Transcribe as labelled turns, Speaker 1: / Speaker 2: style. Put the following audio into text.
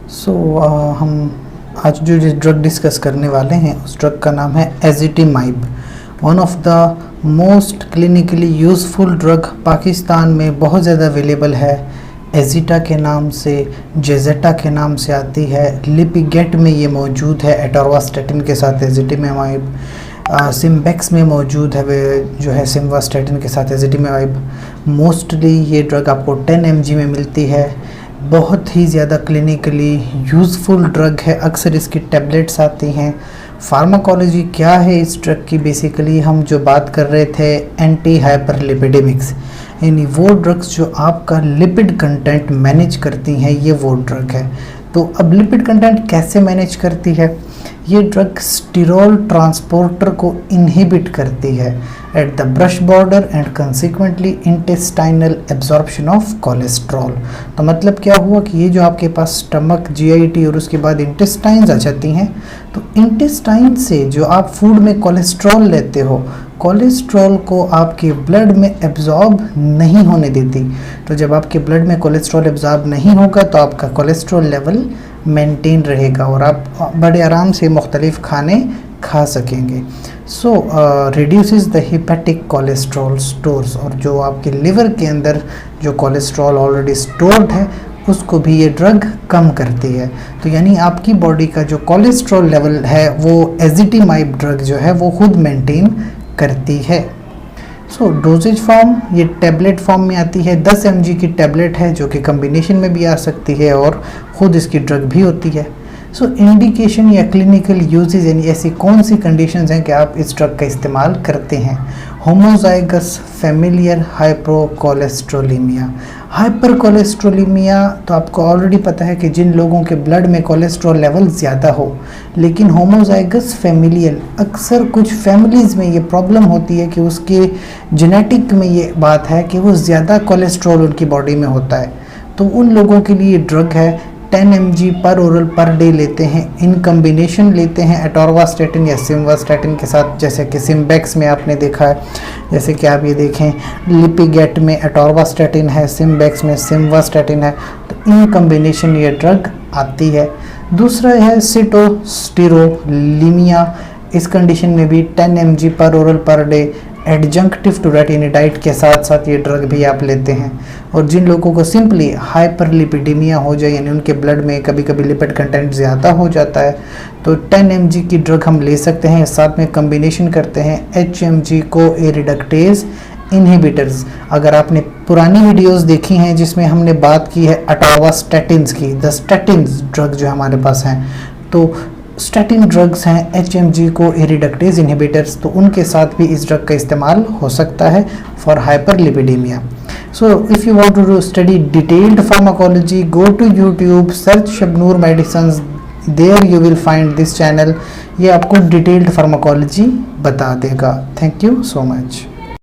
Speaker 1: हम आज जो ड्रग डिस्कस करने वाले हैं उस ड्रग का नाम है ezetimibe. One of the most clinically useful drug Pakistan में बहुत ज़्यादा अवेलेबल है। एजिटा के नाम से, जेजेटा के नाम से आती है। लिपिगेट में ये मौजूद है एटोरवास्टैटिन के साथ एजिटिमाइब। सिम्बेक्स में मौजूद है जो है सिम्वास्टैटिन के साथ एजिटिमाइब। मोस्टली ये ड्रग आपको 10 mg में मिलती है। बहुत ही ज़्यादा क्लिनिकली यूज़फुल ड्रग है। अक्सर इसकी टैबलेट्स आती हैं। फार्माकोलॉजी क्या है इस ड्रग की? बेसिकली हम जो बात कर रहे थे एंटी हाइपरलिपिडेमिक्स, यानी वो ड्रग्स जो आपका लिपिड कंटेंट मैनेज करती हैं, ये वो ड्रग है। तो अब लिपिड कंटेंट कैसे मैनेज करती है? ये ड्रग स्टिरोल ट्रांसपोर्टर को इनहिबिट करती है at the brush border and consequently intestinal absorption of cholesterol. तो मतलब क्या हुआ कि ये जो आपके पास स्टमक, जीआईटी और उसके बाद इंटेस्टाइन्स आ जाती हैं, तो इंटेस्टाइन से जो आप फूड में कोलेस्ट्रॉल लेते हो, कोलेस्ट्रॉल को आपके ब्लड में एब्जॉर्ब नहीं होने देती। तो जब आपके ब्लड में कोलेस्ट्रॉल एब्जॉर्ब नहीं होगा तो आपका कोलेस्ट्रॉल लेवल मेंटेन रहेगा और आप बड़े आराम से मुख्तलिफ खाने खा सकेंगे। So reduces the hepatic cholesterol stores, और जो आपके लिवर के अंदर जो कोलेस्ट्रॉल ऑलरेडी स्टोर्ड है उसको भी ये ड्रग कम करती है। तो यानी आपकी बॉडी का जो कोलेस्ट्रॉल लेवल है वो एजिटिमाइब ड्रग जो है वो खुद मेंटेन करती है। डोजेज फॉर्म ये टैबलेट फॉर्म में आती है। 10 mg की टैबलेट है जो कि कम्बिनेशन में भी आ सकती है और ख़ुद इसकी ड्रग भी होती है। इंडिकेशन या क्लिनिकल यूजेज, यानी ऐसी कौन सी कंडीशंस हैं कि आप इस ड्रग का इस्तेमाल करते हैं? Homozygous familiar हाइपरकोलेस्ट्रोलीमिया। हाइपरकोलेस्ट्रोलीमिया तो आपको ऑलरेडी पता है कि जिन लोगों के ब्लड में कोलेस्ट्रॉल लेवल ज़्यादा हो, लेकिन होमोजाइगस फैमिलियल, अक्सर कुछ फैमिलीज़ में ये प्रॉब्लम होती है कि उसके जेनेटिक में ये बात है कि वो ज़्यादा कोलेस्ट्रॉल उनकी बॉडी में होता है। तो उन लोगों के लिए ड्रग है। 10 mg per oral per day लेते हैं। इन कम्बिनेशन लेते हैं एटोरवास्टैटिन या सिम्वास्टैटिन के साथ, जैसे कि सिम्बेक्स में आपने देखा है। जैसे कि आप ये देखें, लिपिगेट में एटोरवास्टैटिन है, सिम्बेक्स में सिम्वास्टैटिन है। तो इन कम्बिनेशन ये ड्रग आती है। दूसरा है सिटोस्टिरोलीमिया। इस कंडीशन में भी 10 mg per oral per day adjunctive to that, यानी डाइट के साथ साथ ये ड्रग भी आप लेते हैं। और जिन लोगों को सिंपली हाइपरलिपिडेमिया हो जाए, यानी उनके ब्लड में कभी कभी लिपिड कंटेंट ज़्यादा हो जाता है, तो 10 mg की ड्रग हम ले सकते हैं। साथ में कम्बिनेशन करते हैं HMG को ए रिडक्टेज इनहिबिटर्स। अगर आपने पुरानी वीडियोस देखी हैं जिसमें हमने बात की है एटोरवास्टैटिन्स की, द स्टैटिन्स ड्रग जो हमारे पास हैं, तो स्टैटिन ड्रग्स हैं HMG को ए रिडक्टेज इनहिबिटर्स, तो उनके साथ भी इस ड्रग का इस्तेमाल हो सकता है for hyperlipidaemia. So if you want to study detailed pharmacology, go to YouTube, search Shabnoor medicines, there you will find this channel। ये आपको डिटेल्ड फार्माकोलॉजी बता देगा। Thank you so much.